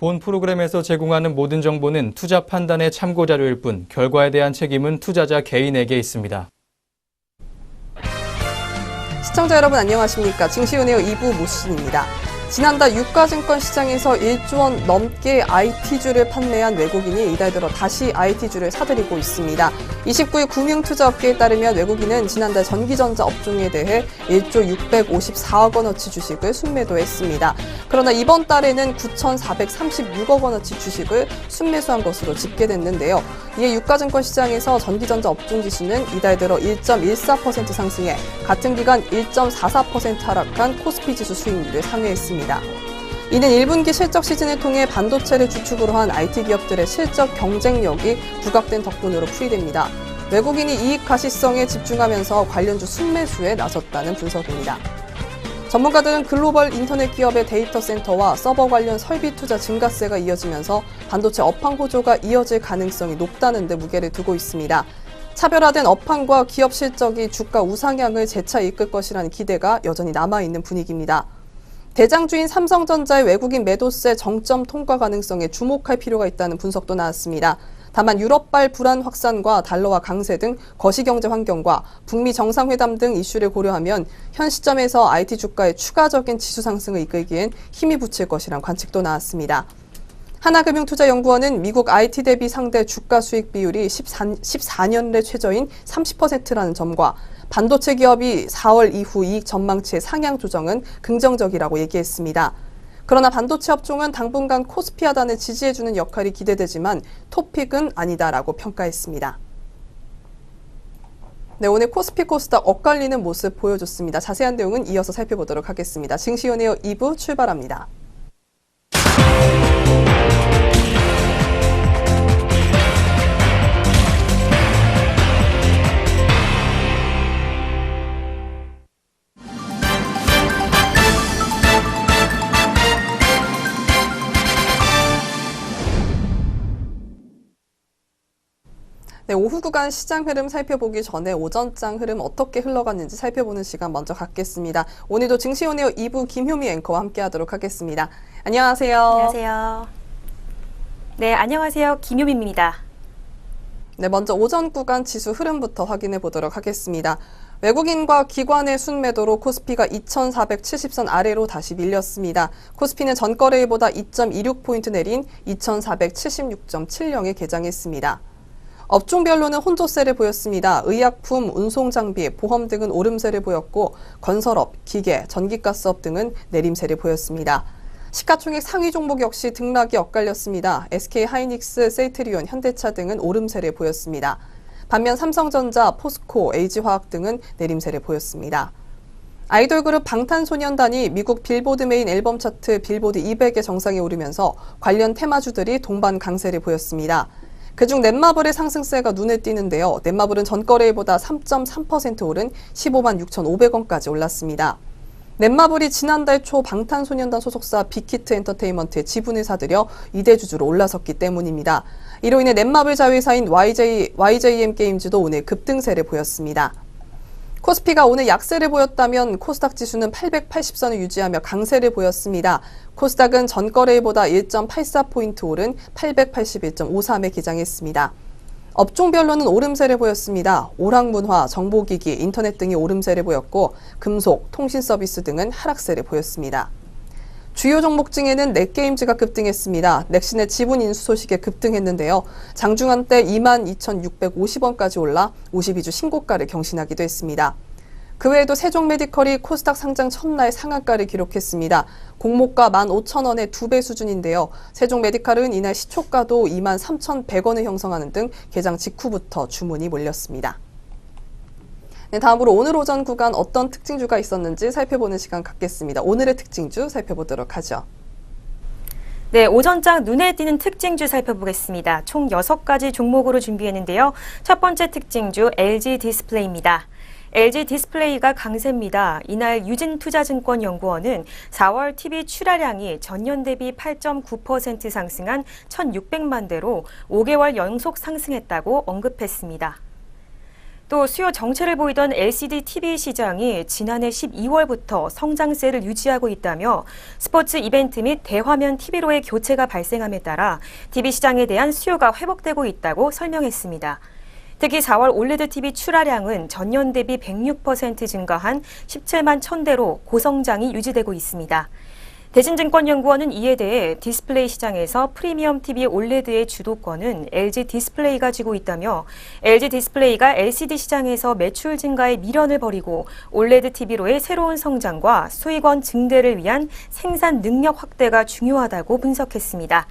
본 프로그램에서 제공하는 모든 정보는 투자 판단의 참고 자료일 뿐 결과에 대한 책임은 투자자 개인에게 있습니다. 시청자 여러분 안녕하십니까. 증시은행의 2부 모신입니다. 지난달 유가증권 시장에서 1조 원 넘게 IT주를 판매한 외국인이 이달 들어 다시 IT주를 사들이고 있습니다. 29일 금융투자업계에 따르면 외국인은 지난달 전기전자 업종에 대해 1조 654억 원어치 주식을 순매도했습니다. 그러나 이번 달에는 9,436억 원어치 주식을 순매수한 것으로 집계됐는데요. 이에 유가증권 시장에서 전기전자 업종 지수는 이달 들어 1.14% 상승해 같은 기간 1.44% 하락한 코스피 지수 수익률을 상회했습니다. 이는 1분기 실적 시즌을 통해 반도체를 주축으로 한 IT 기업들의 실적 경쟁력이 부각된 덕분으로 풀이됩니다. 외국인이 이익 가시성에 집중하면서 관련주 순매수에 나섰다는 분석입니다. 전문가들은 글로벌 인터넷 기업의 데이터 센터와 서버 관련 설비 투자 증가세가 이어지면서 반도체 업황 호조가 이어질 가능성이 높다는 데 무게를 두고 있습니다. 차별화된 업황과 기업 실적이 주가 우상향을 재차 이끌 것이라는 기대가 여전히 남아있는 분위기입니다. 대장주인 삼성전자의 외국인 매도세 정점 통과 가능성에 주목할 필요가 있다는 분석도 나왔습니다. 다만 유럽발 불안 확산과 달러화 강세 등 거시경제 환경과 북미 정상회담 등 이슈를 고려하면 현 시점에서 IT 주가의 추가적인 지수 상승을 이끌기엔 힘이 붙일 것이란 관측도 나왔습니다. 하나금융투자연구원은 미국 IT 대비 상대 주가 수익 비율이 14년 내 최저인 30%라는 점과 반도체 기업이 4월 이후 이익 전망치의 상향 조정은 긍정적이라고 얘기했습니다. 그러나 반도체 업종은 당분간 코스피 하단을 지지해주는 역할이 기대되지만 토픽은 아니다라고 평가했습니다. 네, 오늘 코스피 코스닥 엇갈리는 모습 보여줬습니다. 자세한 내용은 이어서 살펴보도록 하겠습니다. 증시연예어 2부 출발합니다. 네, 오후 구간 시장 흐름 살펴보기 전에 오전장 흐름 어떻게 흘러갔는지 살펴보는 시간 먼저 갖겠습니다. 오늘도 증시온에어 2부 김효미 앵커와 함께하도록 하겠습니다. 안녕하세요. 안녕하세요. 네, 안녕하세요. 김효미입니다. 네, 먼저 오전 구간 지수 흐름부터 확인해 보도록 하겠습니다. 외국인과 기관의 순매도로 코스피가 2,470선 아래로 다시 밀렸습니다. 코스피는 전거래일보다 2.26포인트 내린 2,476.70에 개장했습니다. 업종별로는 혼조세를 보였습니다. 의약품, 운송장비, 보험 등은 오름세를 보였고 건설업, 기계, 전기가스업 등은 내림세를 보였습니다. 시가총액 상위 종목 역시 등락이 엇갈렸습니다. SK하이닉스, 세이트리온, 현대차 등은 오름세를 보였습니다. 반면 삼성전자, 포스코, LG화학 등은 내림세를 보였습니다. 아이돌 그룹 방탄소년단이 미국 빌보드 메인 앨범 차트 빌보드 200의 정상에 오르면서 관련 테마주들이 동반 강세를 보였습니다. 그중 넷마블의 상승세가 눈에 띄는데요. 넷마블은 전거래일보다 3.3% 오른 15만 6,500원까지 올랐습니다. 넷마블이 지난달 초 방탄소년단 소속사 빅히트 엔터테인먼트의 지분을 사들여 2대 주주로 올라섰기 때문입니다. 이로 인해 넷마블 자회사인 YJM 게임즈도 오늘 급등세를 보였습니다. 코스피가 오늘 약세를 보였다면 코스닥 지수는 880선을 유지하며 강세를 보였습니다. 코스닥은 전거래일보다 1.84포인트 오른 881.53에 기장했습니다. 업종별로는 오름세를 보였습니다. 오락문화, 정보기기, 인터넷 등이 오름세를 보였고 금속, 통신서비스 등은 하락세를 보였습니다. 주요 종목 중에는 넷게임즈가 급등했습니다. 넥신의 지분 인수 소식에 급등했는데요. 장중한 때 22,650원까지 올라 52주 신고가를 경신하기도 했습니다. 그 외에도 세종메디컬이 코스닥 상장 첫날 상한가를 기록했습니다. 공모가 15,000원의 2배 수준인데요. 세종메디칼은 이날 시초가도 23,100원을 형성하는 등 개장 직후부터 주문이 몰렸습니다. 네, 다음으로 오늘 오전 구간 어떤 특징주가 있었는지 살펴보는 시간 갖겠습니다. 오늘의 특징주 살펴보도록 하죠. 네, 오전장 눈에 띄는 특징주 살펴보겠습니다. 총 6가지 종목으로 준비했는데요. 첫 번째 특징주 LG 디스플레이입니다. LG 디스플레이가 강세입니다. 이날 유진투자증권연구원은 4월 TV 출하량이 전년 대비 8.9% 상승한 1,600만 대로 5개월 연속 상승했다고 언급했습니다. 또 수요 정체를 보이던 LCD TV 시장이 지난해 12월부터 성장세를 유지하고 있다며 스포츠 이벤트 및 대화면 TV로의 교체가 발생함에 따라 TV 시장에 대한 수요가 회복되고 있다고 설명했습니다. 특히 4월 올레드 TV 출하량은 전년 대비 106% 증가한 17만 1000대로 고성장이 유지되고 있습니다. 대신증권연구원은 이에 대해 디스플레이 시장에서 프리미엄 TV 올레드의 주도권은 LG 디스플레이가 쥐고 있다며 LG 디스플레이가 LCD 시장에서 매출 증가에 미련을 버리고 올레드 TV로의 새로운 성장과 수익원 증대를 위한 생산 능력 확대가 중요하다고 분석했습니다.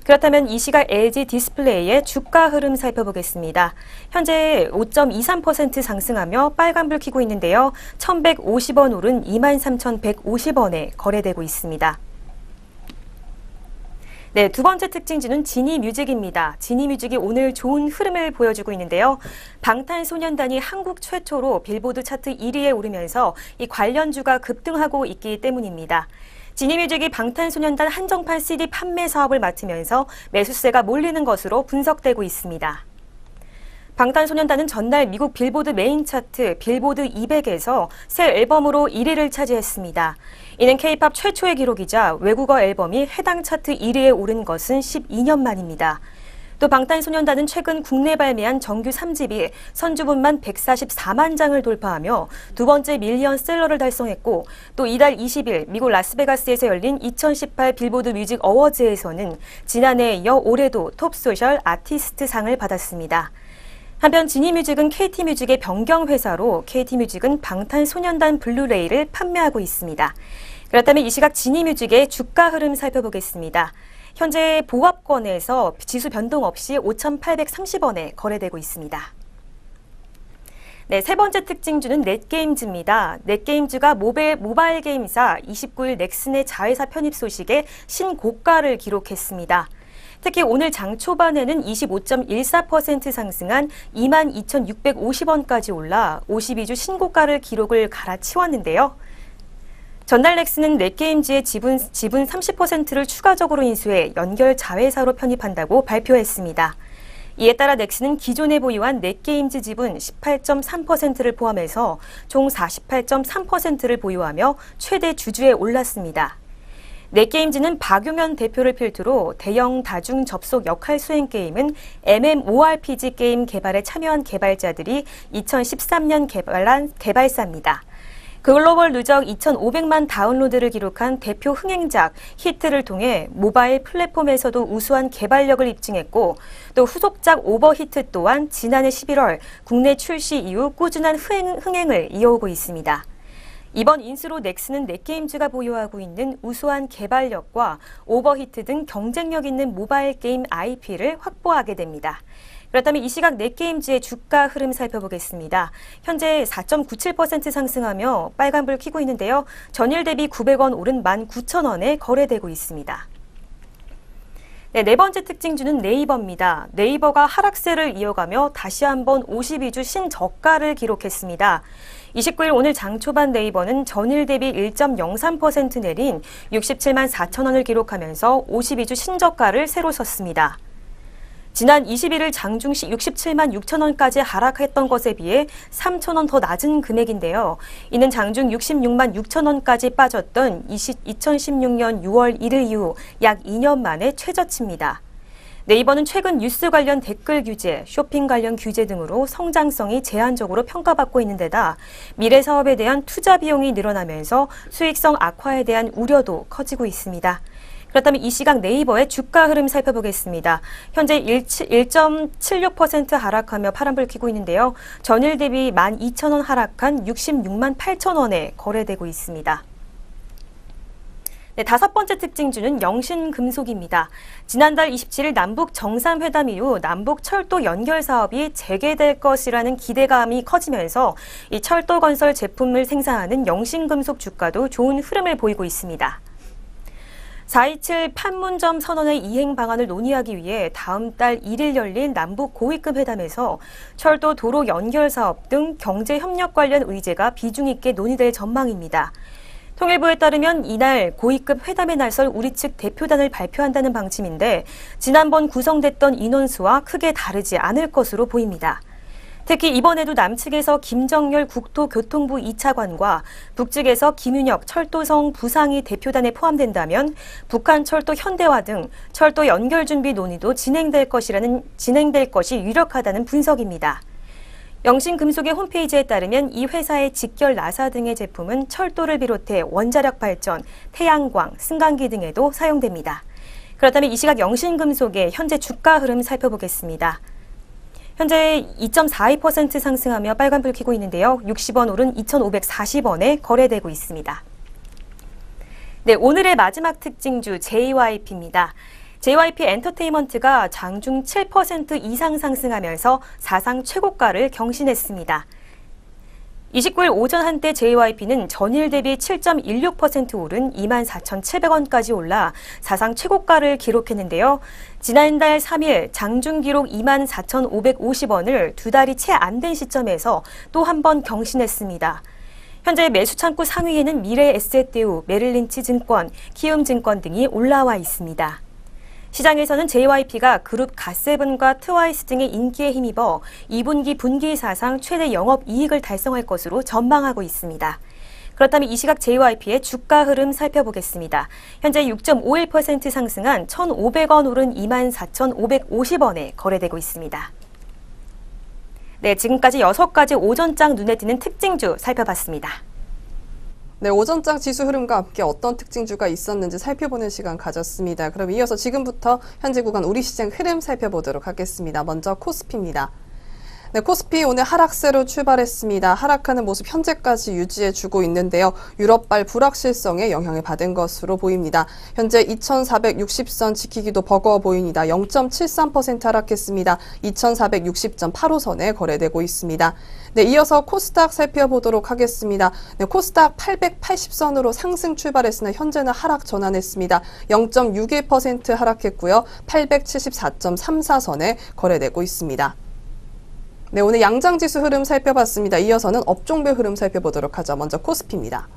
그렇다면 이 시각 LG 디스플레이의 주가 흐름 살펴보겠습니다. 현재 5.23% 상승하며 빨간불 켜고 있는데요. 1,150원 오른 23,150원에 거래되고 있습니다. 네, 두 번째 특징주는 지니뮤직입니다. 지니뮤직이 오늘 좋은 흐름을 보여주고 있는데요. 방탄소년단이 한국 최초로 빌보드 차트 1위에 오르면서 이 관련주가 급등하고 있기 때문입니다. 지니뮤직이 방탄소년단 한정판 CD 판매 사업을 맡으면서 매수세가 몰리는 것으로 분석되고 있습니다. 방탄소년단은 전날 미국 빌보드 메인 차트 빌보드 200에서 새 앨범으로 1위를 차지했습니다. 이는 K-팝 최초의 기록이자 외국어 앨범이 해당 차트 1위에 오른 것은 12년 만입니다. 또 방탄소년단은 최근 국내 발매한 정규 3집이 선주분만 144만 장을 돌파하며 두 번째 밀리언셀러를 달성했고 또 이달 20일 미국 라스베가스에서 열린 2018 빌보드 뮤직 어워즈에서는 지난해에 이어 올해도 톱 소셜 아티스트상을 받았습니다. 한편 지니뮤직은 KT뮤직의 변경회사로 KT뮤직은 방탄소년단 블루레이를 판매하고 있습니다. 그렇다면 이 시각 지니뮤직의 주가 흐름 살펴보겠습니다. 현재 보합권에서 지수 변동 없이 5,830원에 거래되고 있습니다. 네, 세 번째 특징주는 넷게임즈입니다. 넷게임즈가 모바일 게임사 29일 넥슨의 자회사 편입 소식에 신고가를 기록했습니다. 특히 오늘 장 초반에는 25.14% 상승한 22,650원까지 올라 52주 신고가를 기록을 갈아치웠는데요. 전날 넥슨은 넷게임즈의 지분 30%를 추가적으로 인수해 연결 자회사로 편입한다고 발표했습니다. 이에 따라 넥슨은 기존에 보유한 넷게임즈 지분 18.3%를 포함해서 총 48.3%를 보유하며 최대 주주에 올랐습니다. 넷게임즈는 박용현 대표를 필두로 대형 다중 접속 역할 수행 게임은 MMORPG 게임 개발에 참여한 개발자들이 2013년 개발한 개발사입니다. 글로벌 누적 2,500만 다운로드를 기록한 대표 흥행작 히트를 통해 모바일 플랫폼에서도 우수한 개발력을 입증했고 또 후속작 오버히트 또한 지난해 11월 국내 출시 이후 꾸준한 흥행을 이어오고 있습니다. 이번 인수로 넥슨은 넷게임즈가 보유하고 있는 우수한 개발력과 오버히트 등 경쟁력 있는 모바일 게임 IP를 확보하게 됩니다. 그렇다면 이 시각 넷게임즈의 주가 흐름 살펴보겠습니다. 현재 4.97% 상승하며 빨간불 켜고 있는데요. 전일 대비 900원 오른 19,000원에 거래되고 있습니다. 네 번째 특징주는 네이버입니다. 네이버가 하락세를 이어가며 다시 한번 52주 신저가를 기록했습니다. 29일 오늘 장 초반 네이버는 전일 대비 1.03% 내린 67만 4천원을 기록하면서 52주 신저가를 새로 썼습니다. 지난 21일 장중시 67만 6천원까지 하락했던 것에 비해 3천원 더 낮은 금액인데요. 이는 장중 66만 6천원까지 빠졌던 2016년 6월 1일 이후 약 2년 만에 최저치입니다. 네이버는 최근 뉴스 관련 댓글 규제, 쇼핑 관련 규제 등으로 성장성이 제한적으로 평가받고 있는 데다 미래 사업에 대한 투자 비용이 늘어나면서 수익성 악화에 대한 우려도 커지고 있습니다. 그렇다면 이 시각 네이버의 주가 흐름 살펴보겠습니다. 현재 1.76% 하락하며 파란불 켜고 있는데요. 전일 대비 12,000원 하락한 66만 8천원에 거래되고 있습니다. 네, 다섯 번째 특징주는 영신금속입니다. 지난달 27일 남북 정상회담 이후 남북 철도 연결 사업이 재개될 것이라는 기대감이 커지면서 이 철도 건설 제품을 생산하는 영신금속 주가도 좋은 흐름을 보이고 있습니다. 4.27 판문점 선언의 이행 방안을 논의하기 위해 다음 달 1일 열린 남북 고위급 회담에서 철도 도로 연결 사업 등 경제 협력 관련 의제가 비중 있게 논의될 전망입니다. 통일부에 따르면 이날 고위급 회담에 나설 우리 측 대표단을 발표한다는 방침인데 지난번 구성됐던 인원수와 크게 다르지 않을 것으로 보입니다. 특히 이번에도 남측에서 김정열 국토교통부 2차관과 북측에서 김윤혁 철도성 부상이 대표단에 포함된다면 북한 철도 현대화 등 철도 연결 준비 논의도 진행될 것이 유력하다는 분석입니다. 영신금속의 홈페이지에 따르면 이 회사의 직결 나사 등의 제품은 철도를 비롯해 원자력 발전, 태양광, 승강기 등에도 사용됩니다. 그렇다면 이 시각 영신금속의 현재 주가 흐름 살펴보겠습니다. 현재 2.42% 상승하며 빨간불 켜고 있는데요. 60원 오른 2,540원에 거래되고 있습니다. 네, 오늘의 마지막 특징주 JYP입니다. JYP 엔터테인먼트가 장중 7% 이상 상승하면서 사상 최고가를 경신했습니다. 29일 오전 한때 JYP는 전일 대비 7.16% 오른 24,700원까지 올라 사상 최고가를 기록했는데요. 지난달 3일 장중 기록 24,550원을 두 달이 채 안 된 시점에서 또 한 번 경신했습니다. 현재 매수 창구 상위에는 미래에셋대우, 메릴린치 증권, 키움증권 등이 올라와 있습니다. 시장에서는 JYP가 그룹 갓세븐과 트와이스 등의 인기에 힘입어 2분기 분기 사상 최대 영업이익을 달성할 것으로 전망하고 있습니다. 그렇다면 이 시각 JYP의 주가 흐름 살펴보겠습니다. 현재 6.51% 상승한 1,500원 오른 24,550원에 거래되고 있습니다. 네, 지금까지 6가지 오전장 눈에 띄는 특징주 살펴봤습니다. 네, 오전장 지수 흐름과 함께 어떤 특징주가 있었는지 살펴보는 시간 가졌습니다. 그럼 이어서 지금부터 현재 구간 우리 시장 흐름 살펴보도록 하겠습니다. 먼저 코스피입니다. 네, 코스피 오늘 하락세로 출발했습니다. 하락하는 모습 현재까지 유지해주고 있는데요. 유럽발 불확실성에 영향을 받은 것으로 보입니다. 현재 2460선 지키기도 버거워 보입니다. 0.73% 하락했습니다. 2460.85선에 거래되고 있습니다. 네, 이어서 코스닥 살펴보도록 하겠습니다. 네, 코스닥 880선으로 상승 출발했으나 현재는 하락 전환했습니다. 0.61% 하락했고요. 874.34선에 거래되고 있습니다. 네, 오늘 양장지수 흐름 살펴봤습니다. 이어서는 업종별 흐름 살펴보도록 하죠. 먼저 코스피입니다.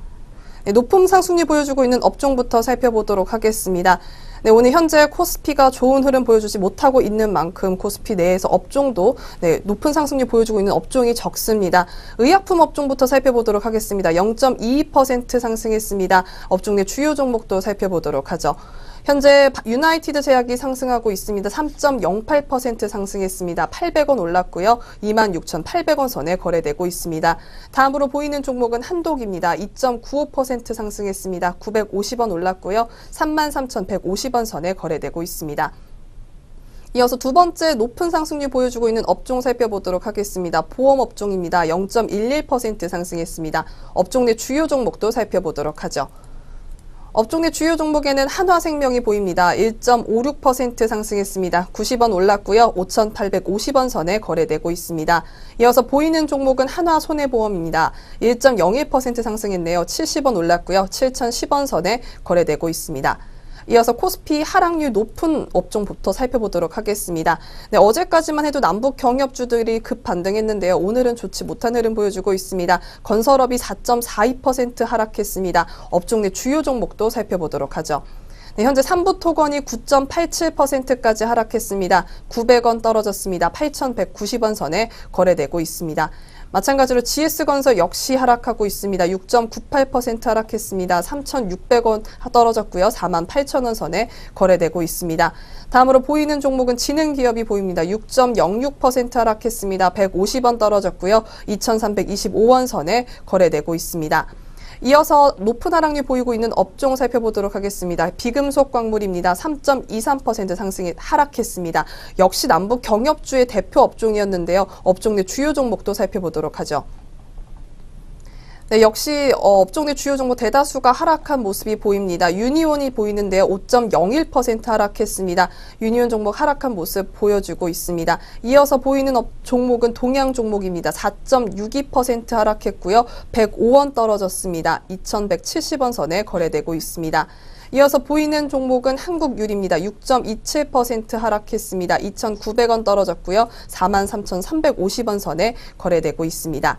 네, 높은 상승률 보여주고 있는 업종부터 살펴보도록 하겠습니다. 네, 오늘 현재 코스피가 좋은 흐름 보여주지 못하고 있는 만큼 코스피 내에서 업종도 높은 상승률 보여주고 있는 업종이 적습니다. 의약품 업종부터 살펴보도록 하겠습니다. 0.22% 상승했습니다. 업종 내 주요 종목도 살펴보도록 하죠. 현재 유나이티드 제약이 상승하고 있습니다. 3.08% 상승했습니다. 800원 올랐고요. 26,800원 선에 거래되고 있습니다. 다음으로 보이는 종목은 한독입니다. 2.95% 상승했습니다. 950원 올랐고요. 33,150원 선에 거래되고 있습니다. 이어서 두 번째 높은 상승률 보여주고 있는 업종 살펴보도록 하겠습니다. 보험 업종입니다. 0.11% 상승했습니다. 업종 내 주요 종목도 살펴보도록 하죠. 업종 내 주요 종목에는 한화생명이 보입니다. 1.56% 상승했습니다. 90원 올랐고요. 5,850원 선에 거래되고 있습니다. 이어서 보이는 종목은 한화손해보험입니다. 1.01% 상승했네요. 70원 올랐고요. 7,010원 선에 거래되고 있습니다. 이어서 코스피 하락률 높은 업종부터 살펴보도록 하겠습니다. 네, 어제까지만 해도 남북 경협주들이 급반등했는데요. 오늘은 좋지 못한 흐름 보여주고 있습니다. 건설업이 4.42% 하락했습니다. 업종 내 주요 종목도 살펴보도록 하죠. 네, 현재 삼부토건이 9.87%까지 하락했습니다. 900원 떨어졌습니다. 8,190원 선에 거래되고 있습니다. 마찬가지로 GS건설 역시 하락하고 있습니다. 6.98% 하락했습니다. 3,600원 떨어졌고요. 48,000원 선에 거래되고 있습니다. 다음으로 보이는 종목은 지능기업이 보입니다. 6.06% 하락했습니다. 150원 떨어졌고요. 2,325원 선에 거래되고 있습니다. 이어서 높은 하락률 보이고 있는 업종 살펴보도록 하겠습니다. 비금속 광물입니다. 3.23% 하락했습니다. 역시 남북 경협주의 대표 업종이었는데요. 업종 내 주요 종목도 살펴보도록 하죠. 네, 역시 업종 내 주요 종목 대다수가 하락한 모습이 보입니다. 유니온이 보이는데요. 5.01% 하락했습니다. 유니온 종목 하락한 모습 보여주고 있습니다. 이어서 보이는 종목은 동양 종목입니다. 4.62% 하락했고요. 105원 떨어졌습니다. 2,170원 선에 거래되고 있습니다. 이어서 보이는 종목은 한국유리입니다. 6.27% 하락했습니다. 2,900원 떨어졌고요. 43,350원 선에 거래되고 있습니다.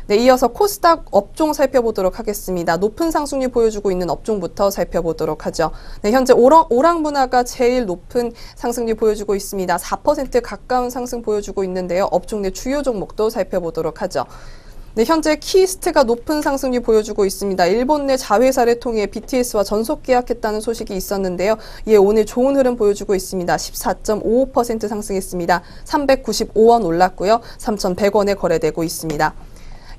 네, 이어서 코스닥 업종 살펴보도록 하겠습니다. 높은 상승률 보여주고 있는 업종부터 살펴보도록 하죠. 네, 현재 오락문화가 제일 높은 상승률 보여주고 있습니다. 4% 가까운 상승 보여주고 있는데요. 업종 내 주요 종목도 살펴보도록 하죠. 네, 현재 키스트가 높은 상승률 보여주고 있습니다. 일본 내 자회사를 통해 BTS와 전속 계약했다는 소식이 있었는데요. 이에 오늘 좋은 흐름 보여주고 있습니다. 14.55% 상승했습니다. 395원 올랐고요. 3,100원에 거래되고 있습니다.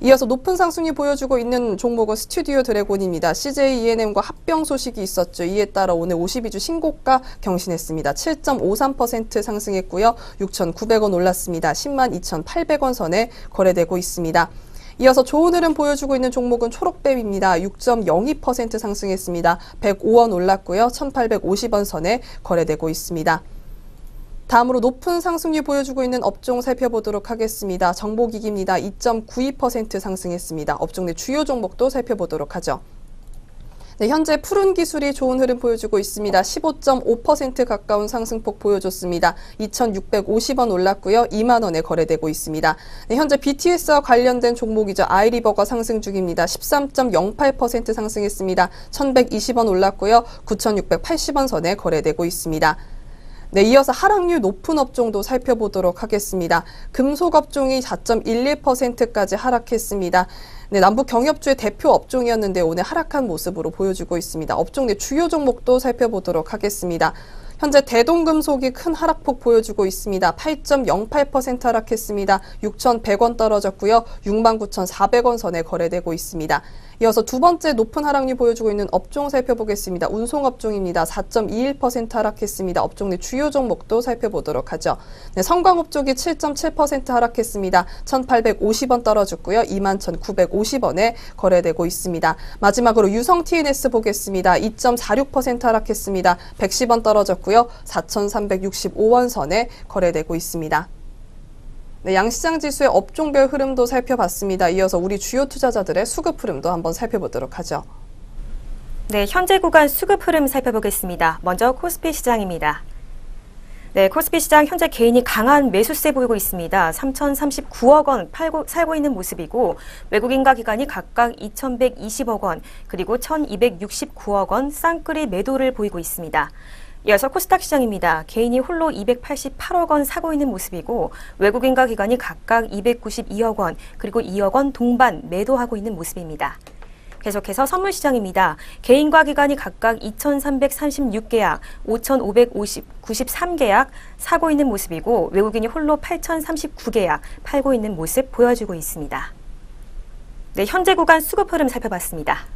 이어서 높은 상승률 보여주고 있는 종목은 스튜디오 드래곤입니다. CJ ENM과 합병 소식이 있었죠. 이에 따라 오늘 52주 신고가 경신했습니다. 7.53% 상승했고요. 6,900원 올랐습니다. 102,800원 선에 거래되고 있습니다. 이어서 좋은 흐름 보여주고 있는 종목은 초록뱀입니다. 6.02% 상승했습니다. 105원 올랐고요. 1,850원 선에 거래되고 있습니다. 다음으로 높은 상승률 보여주고 있는 업종 살펴보도록 하겠습니다. 정보기기입니다. 2.92% 상승했습니다. 업종 내 주요 종목도 살펴보도록 하죠. 네, 현재 푸른 기술이 좋은 흐름 보여주고 있습니다. 15.5% 가까운 상승폭 보여줬습니다. 2,650원 올랐고요. 2만 원에 거래되고 있습니다. 네, 현재 BTS와 관련된 종목이죠. 아이리버가 상승 중입니다. 13.08% 상승했습니다. 1,120원 올랐고요. 9,680원 선에 거래되고 있습니다. 네, 이어서 하락률 높은 업종도 살펴보도록 하겠습니다. 금속 업종이 4.11%까지 하락했습니다. 네, 남북 경협주의 대표 업종이었는데 오늘 하락한 모습으로 보여주고 있습니다. 업종 내 주요 종목도 살펴보도록 하겠습니다. 현재 대동금속이 큰 하락폭 보여주고 있습니다. 8.08% 하락했습니다. 6,100원 떨어졌고요. 69,400원 선에 거래되고 있습니다. 이어서 두 번째 높은 하락률 보여주고 있는 업종 살펴보겠습니다. 운송업종입니다. 4.21% 하락했습니다. 업종 내 주요 종목도 살펴보도록 하죠. 네, 성광업 쪽이 7.7% 하락했습니다. 1,850원 떨어졌고요. 21,950원에 거래되고 있습니다. 마지막으로 유성 TNS 보겠습니다. 2.46% 하락했습니다. 110원 떨어졌고요. 4,365원 선에 거래되고 있습니다. 네, 양시장 지수의 업종별 흐름도 살펴봤습니다. 이어서 우리 주요 투자자들의 수급 흐름도 한번 살펴보도록 하죠. 네, 현재 구간 수급 흐름 살펴보겠습니다. 먼저 코스피 시장입니다. 네, 코스피 시장 현재 개인이 강한 매수세 보이고 있습니다. 3,039억 원 살고 있는 모습이고 외국인과 기관이 각각 2,120억 원 그리고 1,269억 원 쌍끌이 매도를 보이고 있습니다. 이어서 코스닥 시장입니다. 개인이 홀로 288억 원 사고 있는 모습이고 외국인과 기관이 각각 292억 원 그리고 2억 원 동반 매도하고 있는 모습입니다. 계속해서 선물 시장입니다. 개인과 기관이 각각 2,336계약, 5,593계약 사고 있는 모습이고 외국인이 홀로 8,039계약 팔고 있는 모습 보여주고 있습니다. 네, 현재 구간 수급 흐름 살펴봤습니다.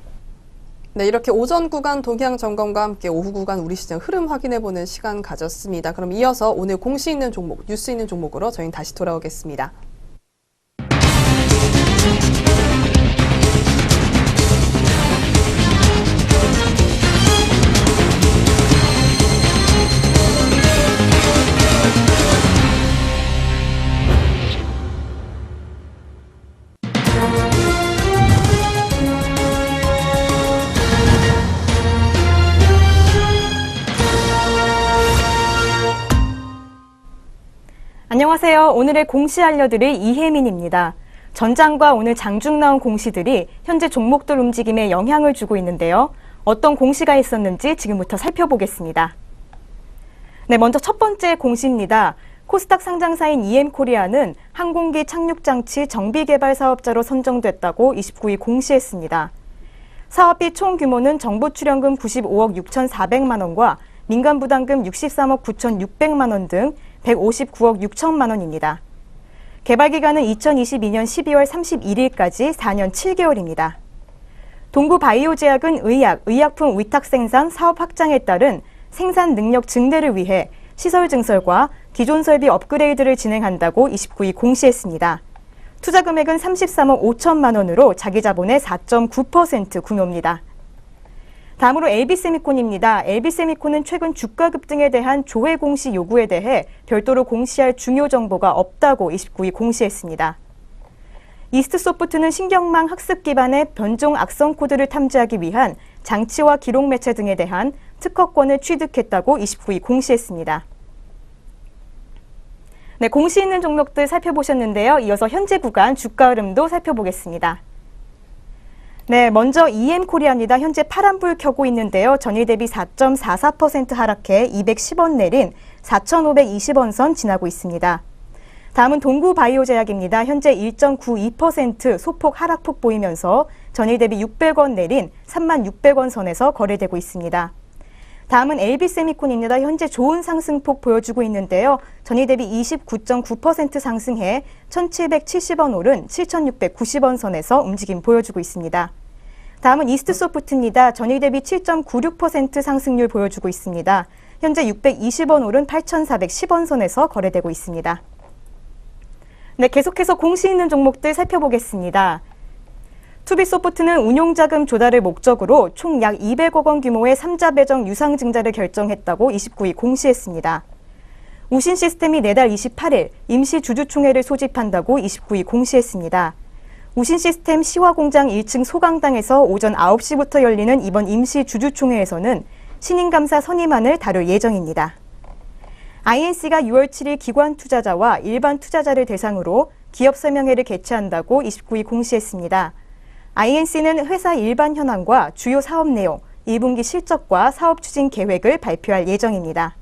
네, 이렇게 오전 구간 동향 점검과 함께 오후 구간 우리 시장 흐름 확인해보는 시간 가졌습니다. 그럼 이어서 오늘 공시 있는 종목, 뉴스 있는 종목으로 저희는 다시 돌아오겠습니다. 안녕하세요. 오늘의 공시 알려드릴 이혜민입니다. 전장과 오늘 장중 나온 공시들이 현재 종목들 움직임에 영향을 주고 있는데요. 어떤 공시가 있었는지 지금부터 살펴보겠습니다. 네, 먼저 첫 번째 공시입니다. 코스닥 상장사인 EM코리아는 항공기 착륙장치 정비개발 사업자로 선정됐다고 29일 공시했습니다. 사업비 총 규모는 정부 출연금 95억 6,400만 원과 민간 부담금 63억 9,600만 원 등 159억 6천만 원입니다. 개발 기간은 2022년 12월 31일까지 4년 7개월입니다. 동구바이오제약은 의약품 위탁 생산 사업 확장에 따른 생산 능력 증대를 위해 시설 증설과 기존 설비 업그레이드를 진행한다고 29일 공시했습니다. 투자 금액은 33억 5천만 원으로 자기 자본의 4.9% 규모입니다. 다음으로 LB세미콘입니다. LB세미콘은 최근 주가 급등에 대한 조회 공시 요구에 대해 별도로 공시할 중요 정보가 없다고 29일 공시했습니다. 이스트소프트는 신경망 학습 기반의 변종 악성 코드를 탐지하기 위한 장치와 기록 매체 등에 대한 특허권을 취득했다고 29일 공시했습니다. 네, 공시 있는 종목들 살펴보셨는데요. 이어서 현재 구간 주가 흐름도 살펴보겠습니다. 네, 먼저 EM코리아입니다. 현재 파란불 켜고 있는데요. 전일 대비 4.44% 하락해 210원 내린 4,520원 선 지나고 있습니다. 다음은 동구바이오제약입니다. 현재 1.92% 소폭 하락폭 보이면서 전일 대비 600원 내린 36,600원 선에서 거래되고 있습니다. 다음은 LB세미콘입니다. 현재 좋은 상승폭 보여주고 있는데요. 전일 대비 29.9% 상승해 1,770원 오른 7,690원 선에서 움직임 보여주고 있습니다. 다음은 이스트소프트입니다. 전일 대비 7.96% 상승률 보여주고 있습니다. 현재 620원 오른 8,410원 선에서 거래되고 있습니다. 네, 계속해서 공시 있는 종목들 살펴보겠습니다. 투비소프트는 운용자금 조달을 목적으로 총 약 200억 원 규모의 3자 배정 유상증자를 결정했다고 29일 공시했습니다. 우신시스템이 내달 28일 임시주주총회를 소집한다고 29일 공시했습니다. 우신시스템 시화공장 1층 소강당에서 오전 9시부터 열리는 이번 임시주주총회에서는 신임감사 선임안을 다룰 예정입니다. INC가 6월 7일 기관 투자자와 일반 투자자를 대상으로 기업 설명회를 개최한다고 29일 공시했습니다. INC는 회사 일반 현황과 주요 사업 내용, 1분기 실적과 사업 추진 계획을 발표할 예정입니다.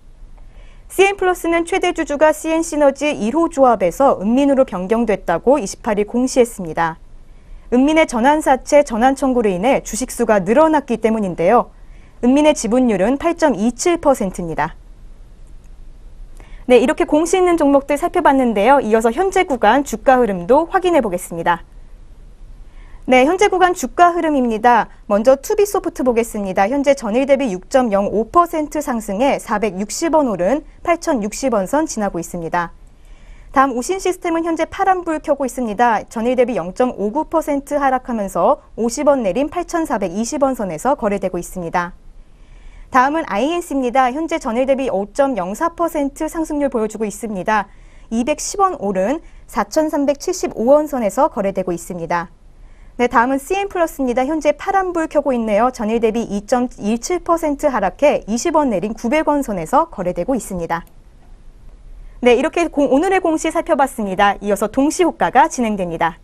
CN플러스는 최대 주주가 CN시너지 1호 조합에서 은민으로 변경됐다고 28일 공시했습니다. 은민의 전환사채 전환 청구로 인해 주식수가 늘어났기 때문인데요. 은민의 지분율은 8.27%입니다. 네, 이렇게 공시 있는 종목들 살펴봤는데요. 이어서 현재 구간 주가 흐름도 확인해 보겠습니다. 네, 현재 구간 주가 흐름입니다. 먼저 투비소프트 보겠습니다. 현재 전일 대비 6.05% 상승해 460원 오른 8,060원 선 지나고 있습니다. 다음 우신시스템은 현재 파란불 켜고 있습니다. 전일 대비 0.59% 하락하면서 50원 내린 8,420원 선에서 거래되고 있습니다. 다음은 INC입니다. 현재 전일 대비 5.04% 상승률 보여주고 있습니다. 210원 오른 4,375원 선에서 거래되고 있습니다. 네, 다음은 CN플러스입니다. 현재 파란불 켜고 있네요. 전일 대비 2.17% 하락해 20원 내린 900원 선에서 거래되고 있습니다. 네, 이렇게 오늘의 공시 살펴봤습니다. 이어서 동시호가가 진행됩니다.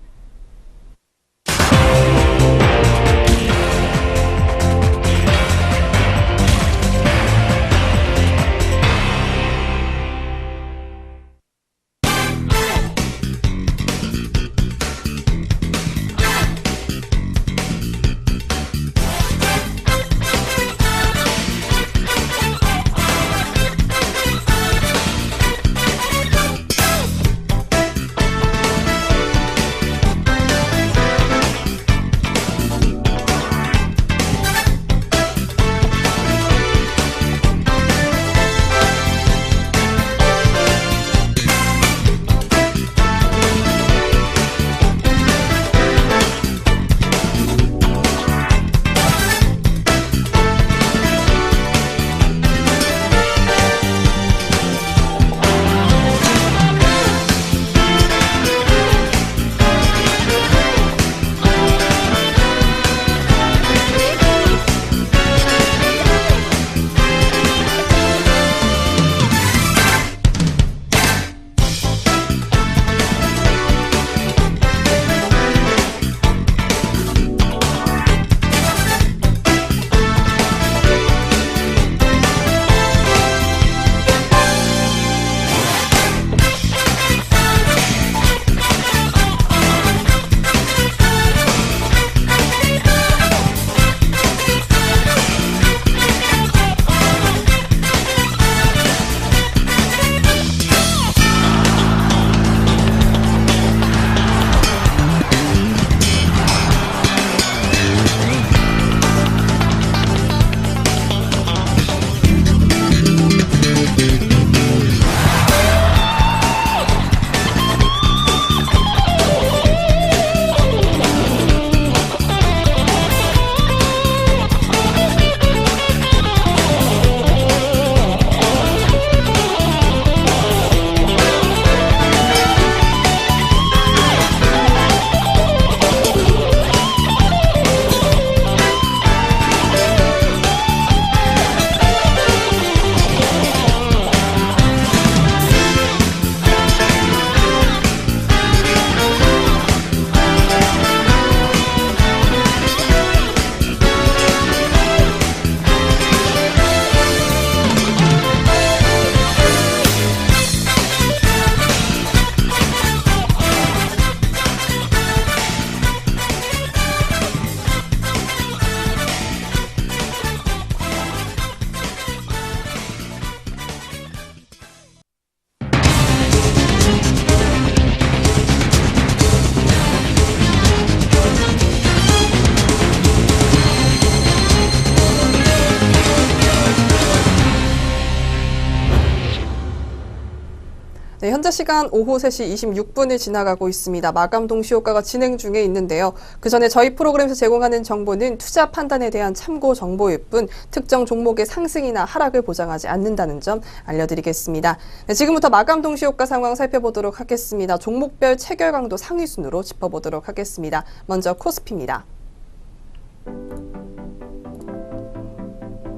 현재 시간 오후 3시 26분을 지나가고 있습니다. 마감 동시효과가 진행 중에 있는데요. 그 전에 저희 프로그램에서 제공하는 정보는 투자 판단에 대한 참고 정보일 뿐 특정 종목의 상승이나 하락을 보장하지 않는다는 점 알려드리겠습니다. 네, 지금부터 마감 동시효과 상황 살펴보도록 하겠습니다. 종목별 체결 강도 상위 순으로 짚어보도록 하겠습니다. 먼저 코스피입니다.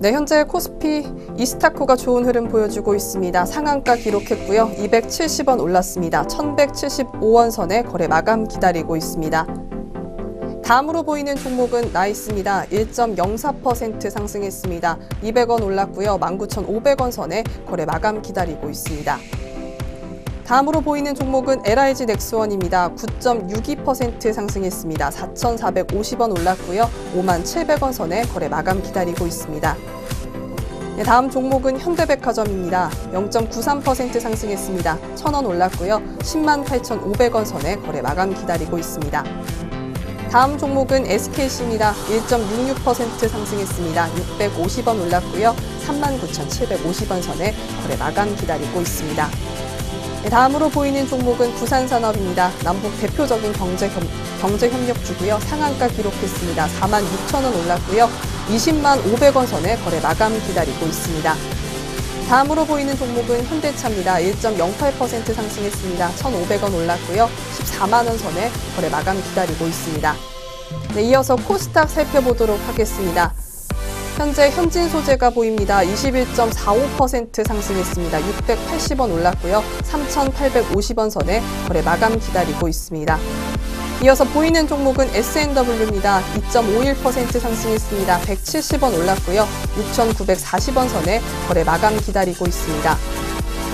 네, 현재 코스피 이스타코가 좋은 흐름 보여주고 있습니다. 상한가 기록했고요. 270원 올랐습니다. 1175원 선에 거래 마감 기다리고 있습니다. 다음으로 보이는 종목은 나이스입니다. 1.04% 상승했습니다. 200원 올랐고요. 19,500원 선에 거래 마감 기다리고 있습니다. 다음으로 보이는 종목은 LIG 넥스원입니다. 9.62% 상승했습니다. 4,450원 올랐고요. 57,000원 선에 거래 마감 기다리고 있습니다. 네, 다음 종목은 현대백화점입니다. 0.93% 상승했습니다. 1,000원 올랐고요. 108,500원 선에 거래 마감 기다리고 있습니다. 다음 종목은 SKC입니다. 1.66% 상승했습니다. 650원 올랐고요. 39,750원 선에 거래 마감 기다리고 있습니다. 네, 다음으로 보이는 종목은 부산산업입니다. 남북 대표적인 경제협력주고요. 상한가 기록했습니다. 46,000원 올랐고요. 205,500원 선에 거래 마감 기다리고 있습니다. 다음으로 보이는 종목은 현대차입니다. 1.08% 상승했습니다. 1,500원 올랐고요. 140,000원 선에 거래 마감 기다리고 있습니다. 네, 이어서 코스닥 살펴보도록 하겠습니다. 현재 현진소재가 보입니다. 21.45% 상승했습니다. 680원 올랐고요. 3,850원 선에 거래 마감 기다리고 있습니다. 이어서 보이는 종목은 S&W입니다. 2.51% 상승했습니다. 170원 올랐고요. 6,940원 선에 거래 마감 기다리고 있습니다.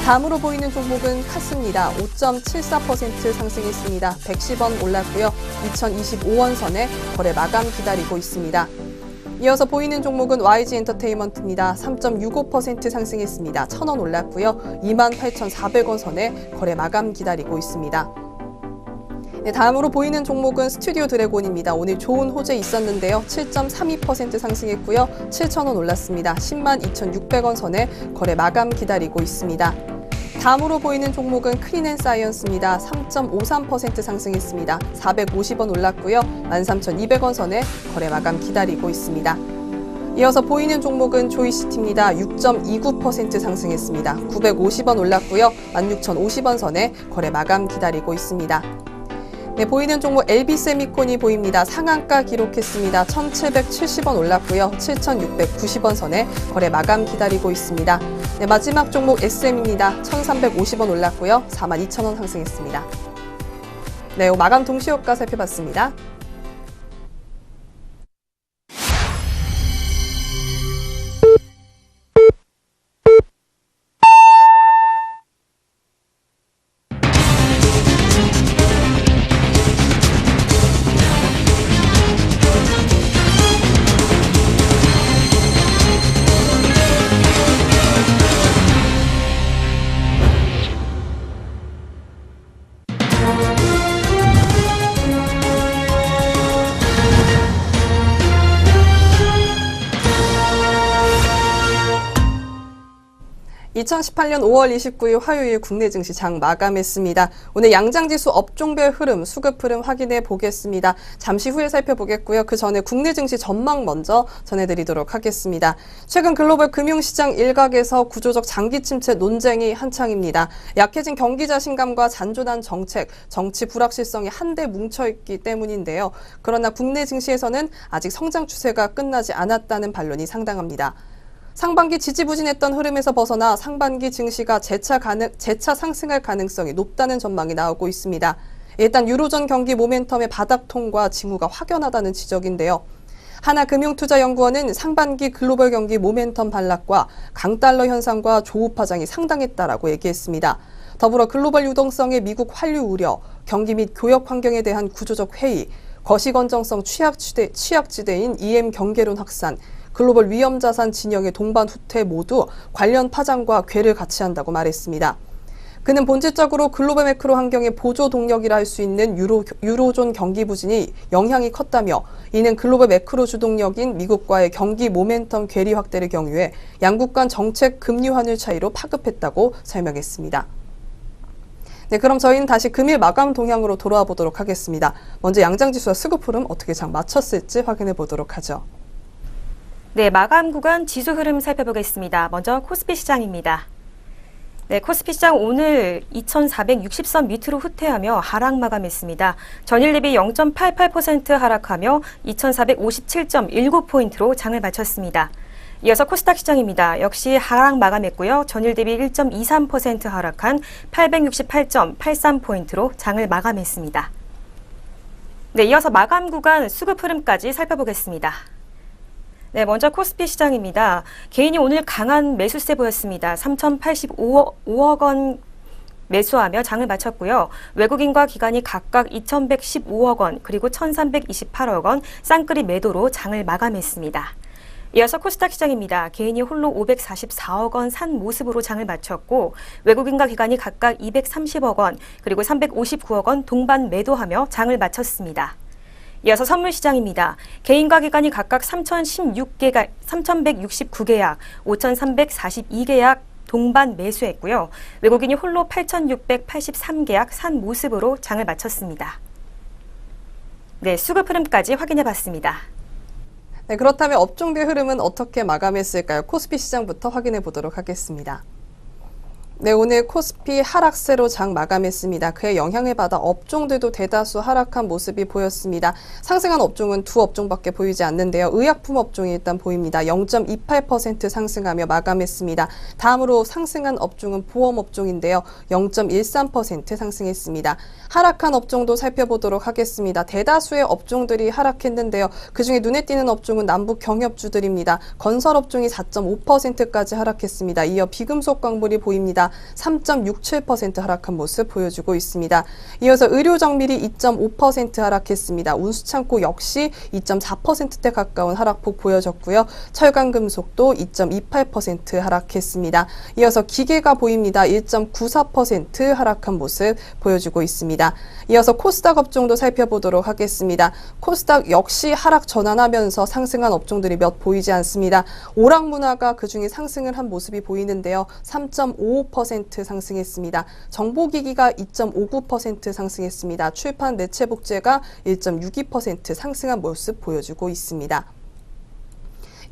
다음으로 보이는 종목은 카스입니다. 5.74% 상승했습니다. 110원 올랐고요. 2,025원 선에 거래 마감 기다리고 있습니다. 이어서 보이는 종목은 YG엔터테인먼트입니다. 3.65% 상승했습니다. 1,000원 올랐고요. 28,400원 선에 거래 마감 기다리고 있습니다. 네, 다음으로 보이는 종목은 스튜디오 드래곤입니다. 오늘 좋은 호재 있었는데요. 7.32% 상승했고요. 7,000원 올랐습니다. 102,600원 선에 거래 마감 기다리고 있습니다. 다음으로 보이는 종목은 크린앤사이언스입니다. 3.53% 상승했습니다. 450원 올랐고요. 13,200원 선에 거래 마감 기다리고 있습니다. 이어서 보이는 종목은 조이시티입니다. 6.29% 상승했습니다. 950원 올랐고요. 16,050원 선에 거래 마감 기다리고 있습니다. 네, 보이는 종목 LB세미콘이 보입니다. 상한가 기록했습니다. 1,770원 올랐고요. 7,690원 선에 거래 마감 기다리고 있습니다. 네, 마지막 종목 SM입니다. 1,350원 올랐고요. 42,000원 상승했습니다. 네, 마감 동시효과 살펴봤습니다. (2018년 5월 29일) 화요일 국내 증시 장 마감했습니다. 오늘 양장지수 업종별 흐름, 수급 흐름 확인해 보겠습니다. 잠시 후에 살펴보겠고요. 그 전에 국내 증시 전망 먼저 전해드리도록 하겠습니다. 최근 글로벌 금융시장 일각에서 구조적 장기 침체 논쟁이 한창입니다. 약해진 경기 자신감과 잔존한 정책, 정치 불확실성이 한데 뭉쳐있기 때문인데요. 그러나 국내 증시에서는 아직 성장 추세가 끝나지 않았다는 반론이 상당합니다. 상반기 지지부진했던 흐름에서 벗어나 상반기 증시가 재차 상승할 가능성이 높다는 전망이 나오고 있습니다. 일단 유로존 경기 모멘텀의 바닥통과 징후가 확연하다는 지적인데요. 하나금융투자연구원은 상반기 글로벌 경기 모멘텀 반락과 강달러 현상과 조우 파장이 상당했다라고 얘기했습니다. 더불어 글로벌 유동성의 미국 환류 우려, 경기 및 교역 환경에 대한 구조적 회의, 거시건정성 취약지대인 EM 경계론 확산, 글로벌 위험자산 진영의 동반 후퇴 모두 관련 파장과 궤를 같이 한다고 말했습니다. 그는 본질적으로 글로벌 매크로 환경의 보조 동력이라 할 수 있는 유로존 경기 부진이 영향이 컸다며 이는 글로벌 매크로 주동력인 미국과의 경기 모멘텀 괴리 확대를 경유해 양국 간 정책 금리 환율 차이로 파급했다고 설명했습니다. 네, 그럼 저희는 다시 금일 마감 동향으로 돌아와 보도록 하겠습니다. 먼저 양장지수와 수급 흐름 어떻게 장 마쳤을지 확인해 보도록 하죠. 네, 마감 구간 지수 흐름 살펴보겠습니다. 먼저 코스피 시장입니다. 네, 코스피 시장 오늘 2460선 밑으로 후퇴하며 하락 마감했습니다. 전일 대비 0.88% 하락하며 2457.19포인트로 장을 마쳤습니다. 이어서 코스닥 시장입니다. 역시 하락 마감했고요. 전일 대비 1.23% 하락한 868.83포인트로 장을 마감했습니다. 네, 이어서 마감 구간 수급 흐름까지 살펴보겠습니다. 네, 먼저 코스피 시장입니다. 개인이 오늘 강한 매수세 보였습니다. 3,085억 원 매수하며 장을 마쳤고요. 외국인과 기관이 각각 2,115억 원 그리고 1,328억 원 쌍끌이 매도로 장을 마감했습니다. 이어서 코스닥 시장입니다. 개인이 홀로 544억 원 산 모습으로 장을 마쳤고 외국인과 기관이 각각 230억 원 그리고 359억 원 동반 매도하며 장을 마쳤습니다. 이어서 선물 시장입니다. 개인과 기관이 각각 3,169계약, 5,342계약 동반 매수했고요. 외국인이 홀로 8,683계약 산 모습으로 장을 마쳤습니다. 네, 수급 흐름까지 확인해 봤습니다. 네, 그렇다면 업종별 흐름은 어떻게 마감했을까요? 코스피 시장부터 확인해 보도록 하겠습니다. 네, 오늘 코스피 하락세로 장 마감했습니다. 그의 영향을 받아 업종들도 대다수 하락한 모습이 보였습니다. 상승한 업종은 두 업종밖에 보이지 않는데요. 의약품 업종이 일단 보입니다. 0.28% 상승하며 마감했습니다. 다음으로 상승한 업종은 보험 업종인데요. 0.13% 상승했습니다. 하락한 업종도 살펴보도록 하겠습니다. 대다수의 업종들이 하락했는데요. 그중에 눈에 띄는 업종은 남북 경협주들입니다. 건설 업종이 4.5%까지 하락했습니다. 이어 비금속 광물이 보입니다. 3.67% 하락한 모습 보여주고 있습니다. 이어서 의료정밀이 2.5% 하락했습니다. 운수창고 역시 2.4%대 가까운 하락폭 보여졌고요. 철강금속도 2.28% 하락했습니다. 이어서 기계가 보입니다. 1.94% 하락한 모습 보여주고 있습니다. 이어서 코스닥 업종도 살펴보도록 하겠습니다. 코스닥 역시 하락 전환하면서 상승한 업종들이 몇 보이지 않습니다. 오락문화가 그중에 상승을 한 모습이 보이는데요. 3.55% 상승했습니다. 정보기기가 2.59% 상승했습니다. 출판 매체복제가 1.62% 상승한 모습 보여주고 있습니다.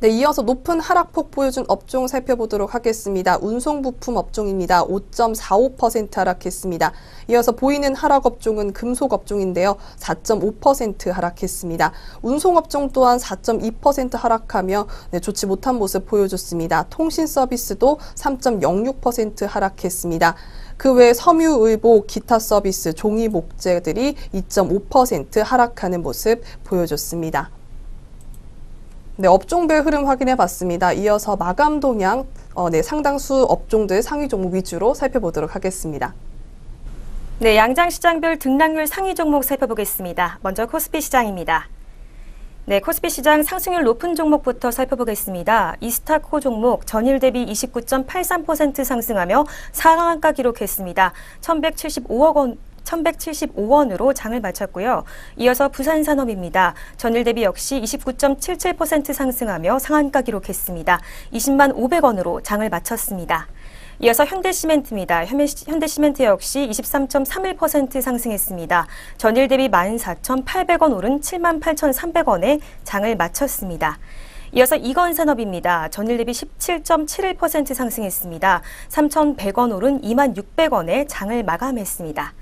네, 이어서 높은 하락폭 보여준 업종 살펴보도록 하겠습니다. 운송부품 업종입니다. 5.45% 하락했습니다. 이어서 보이는 하락 업종은 금속 업종인데요. 4.5% 하락했습니다. 운송업종 또한 4.2% 하락하며 좋지 못한 모습 보여줬습니다. 통신 서비스도 3.06% 하락했습니다. 그 외 섬유의복, 기타 서비스, 종이 목재들이 2.5% 하락하는 모습 보여줬습니다. 네, 업종별 흐름 확인해 봤습니다. 이어서 마감 동향, 상당수 업종들 상위 종목 위주로 살펴보도록 하겠습니다. 네, 양장시장별 등락률 상위 종목 살펴보겠습니다. 먼저 코스피 시장입니다. 네, 코스피 시장 상승률 높은 종목부터 살펴보겠습니다. 이스타코 종목 전일 대비 29.83% 상승하며 상한가 기록했습니다. 1,175원으로 장을 마쳤고요. 이어서 부산산업입니다. 전일 대비 역시 29.77% 상승하며 상한가 기록했습니다. 20만 500원으로 장을 마쳤습니다. 이어서 현대시멘트입니다. 현대시멘트 역시 23.31% 상승했습니다. 전일 대비 14,800원 오른 78,300원에 장을 마쳤습니다. 이어서 이건산업입니다. 전일 대비 17.71% 상승했습니다. 3,100원 오른 26,600원에 장을 마감했습니다.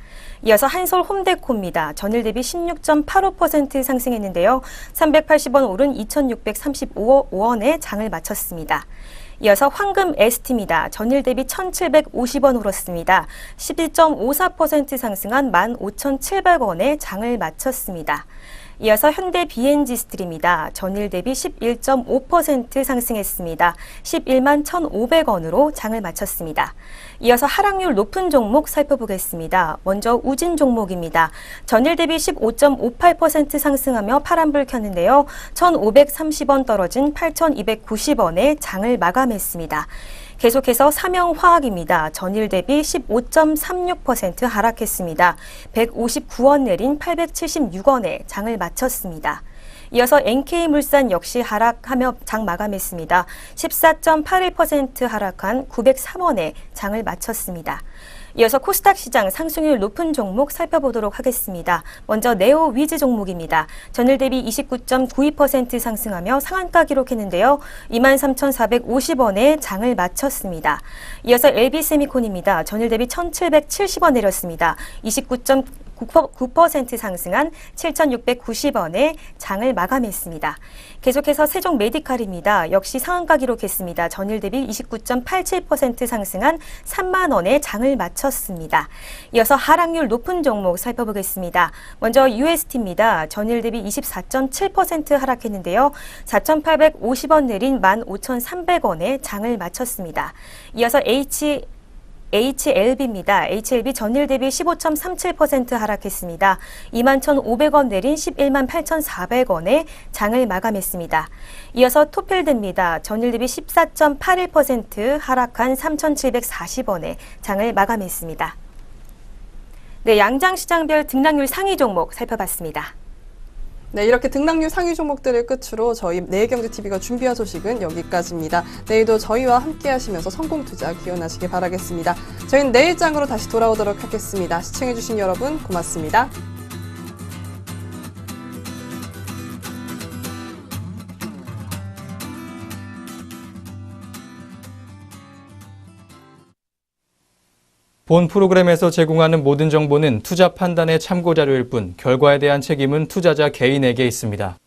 이어서 한솔홈데코입니다. 전일 대비 16.85% 상승했는데요. 380원 오른 2,635원에 장을 마쳤습니다. 이어서 황금 ST입니다. 전일 대비 1,750원 오랐습니다. 11.54% 상승한 15,700원에 장을 마쳤습니다. 이어서 현대 BNG스틸입니다. 전일 대비 11.5% 상승했습니다. 11만 1,500원으로 장을 마쳤습니다. 이어서 하락률 높은 종목 살펴보겠습니다. 먼저 우진 종목입니다. 전일 대비 15.58% 상승하며 파란불 켰는데요. 1,530원 떨어진 8,290원에 장을 마감했습니다. 계속해서 삼영화학입니다. 전일 대비 15.36% 하락했습니다. 159원 내린 876원에 장을 마쳤습니다. 이어서 NK물산 역시 하락하며 장 마감했습니다. 14.81% 하락한 903원에 장을 마쳤습니다. 이어서 코스닥 시장 상승률 높은 종목 살펴보도록 하겠습니다. 먼저 네오 위즈 종목입니다. 전일 대비 29.92% 상승하며 상한가 기록했는데요. 23,450원에 장을 마쳤습니다. 이어서 LB세미콘입니다. 전일 대비 1,770원 내렸습니다. 29% 상승한 7,690원에 장을 마감했습니다. 계속해서 세종 메디칼입니다. 역시 상한가 기록했습니다. 전일 대비 29.87% 상승한 3만 원에 장을 마쳤습니다. 이어서 하락률 높은 종목 살펴보겠습니다. 먼저 UST입니다. 전일 대비 24.7% 하락했는데요. 4,850원 내린 15,300원에 장을 마쳤습니다. 이어서 HLB입니다. HLB 전일 대비 15.37% 하락했습니다. 21,500원 내린 118,400원에 장을 마감했습니다. 이어서 토필드입니다. 전일 대비 14.81% 하락한 3,740원에 장을 마감했습니다. 네, 양장시장별 등락률 상위 종목 살펴봤습니다. 네, 이렇게 등락률 상위 종목들을 끝으로 저희 내일경제TV가 준비한 소식은 여기까지입니다. 내일도 저희와 함께 하시면서 성공투자 기원하시길 바라겠습니다. 저희는 내일장으로 다시 돌아오도록 하겠습니다. 시청해주신 여러분 고맙습니다. 본 프로그램에서 제공하는 모든 정보는 투자 판단의 참고 자료일 뿐 결과에 대한 책임은 투자자 개인에게 있습니다.